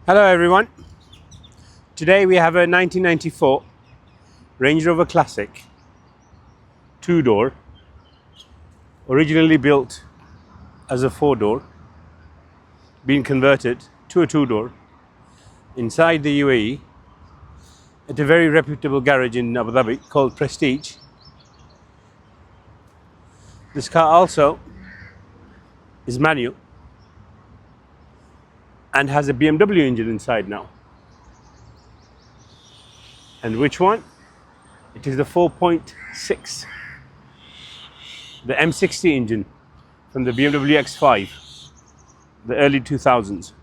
Hello everyone. Today we have a 1994 Range Rover Classic two-door, originally built as a four-door, being converted to a two-door inside the UAE at a very reputable garage in Abu Dhabi called Prestige. This car also is manual and has a BMW engine inside now. And which one? It is the 4.6, the M60 engine from the BMW X5, the early 2000s.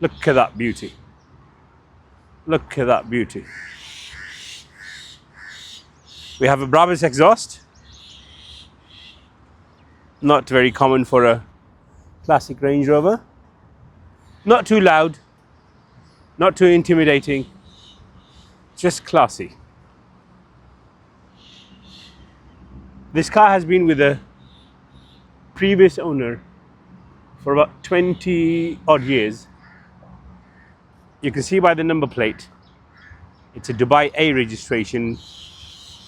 Look at that beauty. Look at that beauty. We have a Brabus exhaust. Not very common for a classic Range Rover. Not too loud, not too intimidating, just classy. This car has been with the previous owner for about 20 odd years. You can see by the number plate, it's a Dubai A registration,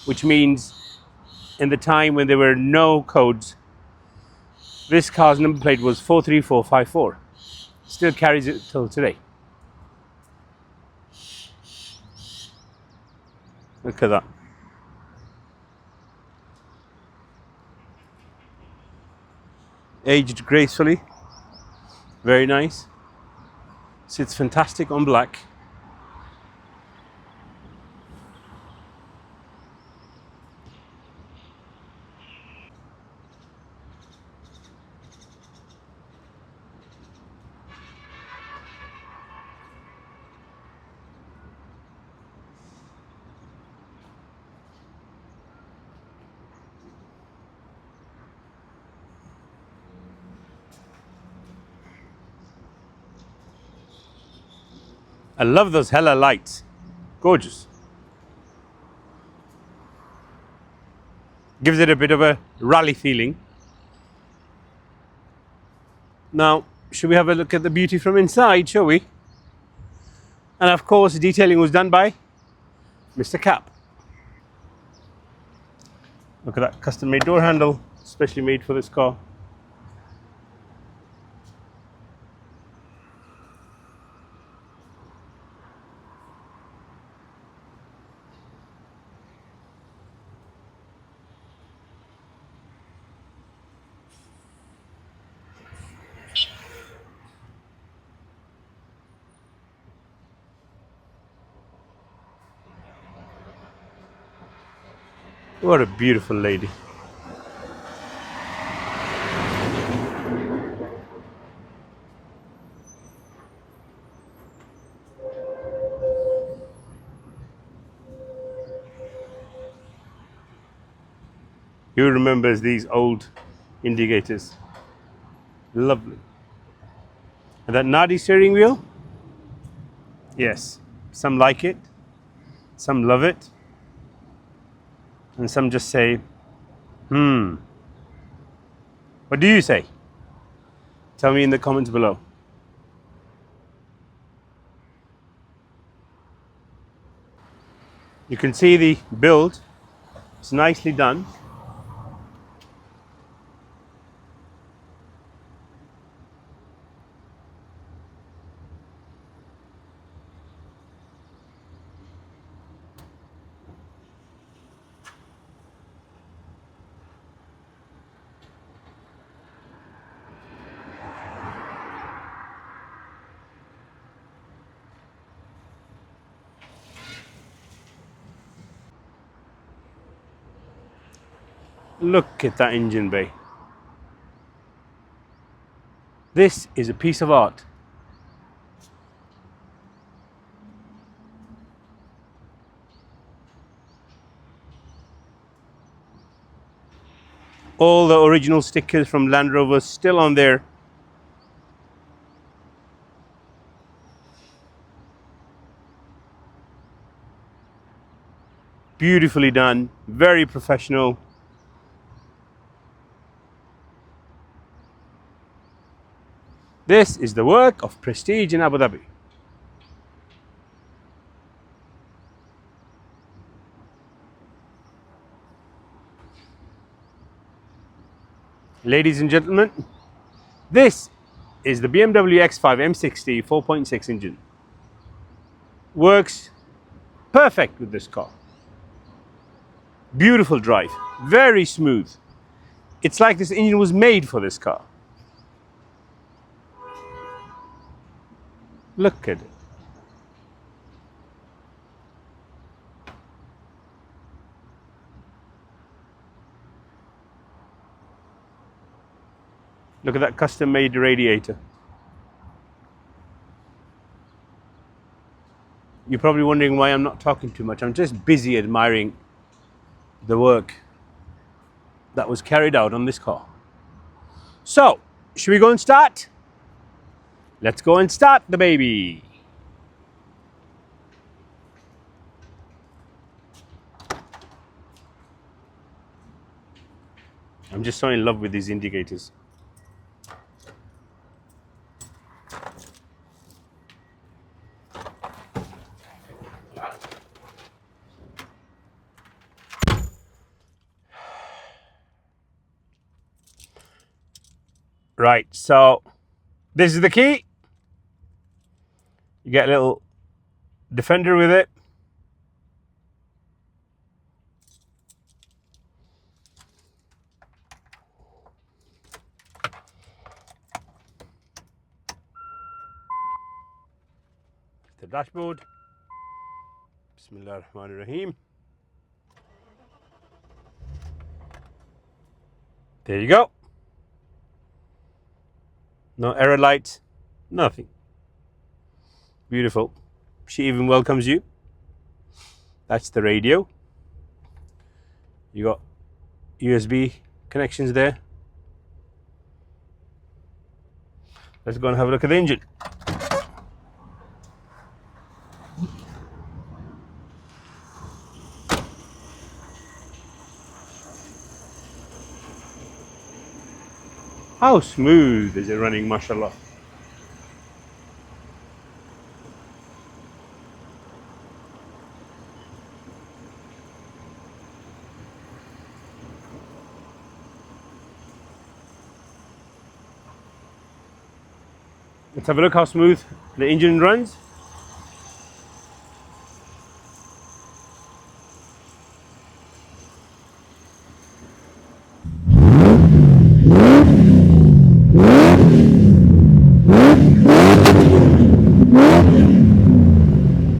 which means in the time when there were no codes, this car's number plate was 43454. Still carries it till today. Look at that. Aged gracefully. Very nice. Sits fantastic on black. I love those hella lights. Gorgeous. Gives it a bit of a rally feeling. Now, should we have a look at the beauty from inside, shall we? And of course, detailing was done by Mr. Cap. Look at that custom-made door handle, specially made for this car. What a beautiful lady. Who remembers these old indicators? Lovely. And that Nardi steering wheel? Yes, some like it, some love it, and some just say, What do you say? Tell me in the comments below. You can see the build. It's nicely done. Look at that engine bay. This is a piece of art. All the original stickers from Land Rover still on there. Beautifully done, very professional. This is the work of prestige in Abu Dhabi. Ladies and gentlemen, this is the BMW X5 M60 4.6 engine. Works perfect with this car. Beautiful drive, very smooth. It's like this engine was made for this car. Look at it. Look at that custom made radiator. You're probably wondering why I'm not talking too much. I'm just busy admiring the work that was carried out on this car. So, should we go and start? Let's go and start the baby. I'm just so in love with these indicators. Right, so this is the key. You get a little defender with it. The dashboard. Bismillahirrahmanirrahim. There you go. No error lights, nothing. Beautiful. She even welcomes you. That's the radio. You got USB connections there. Let's go and have a look at the engine. How smooth is it running, mashallah. Let's have a look how smooth the engine runs.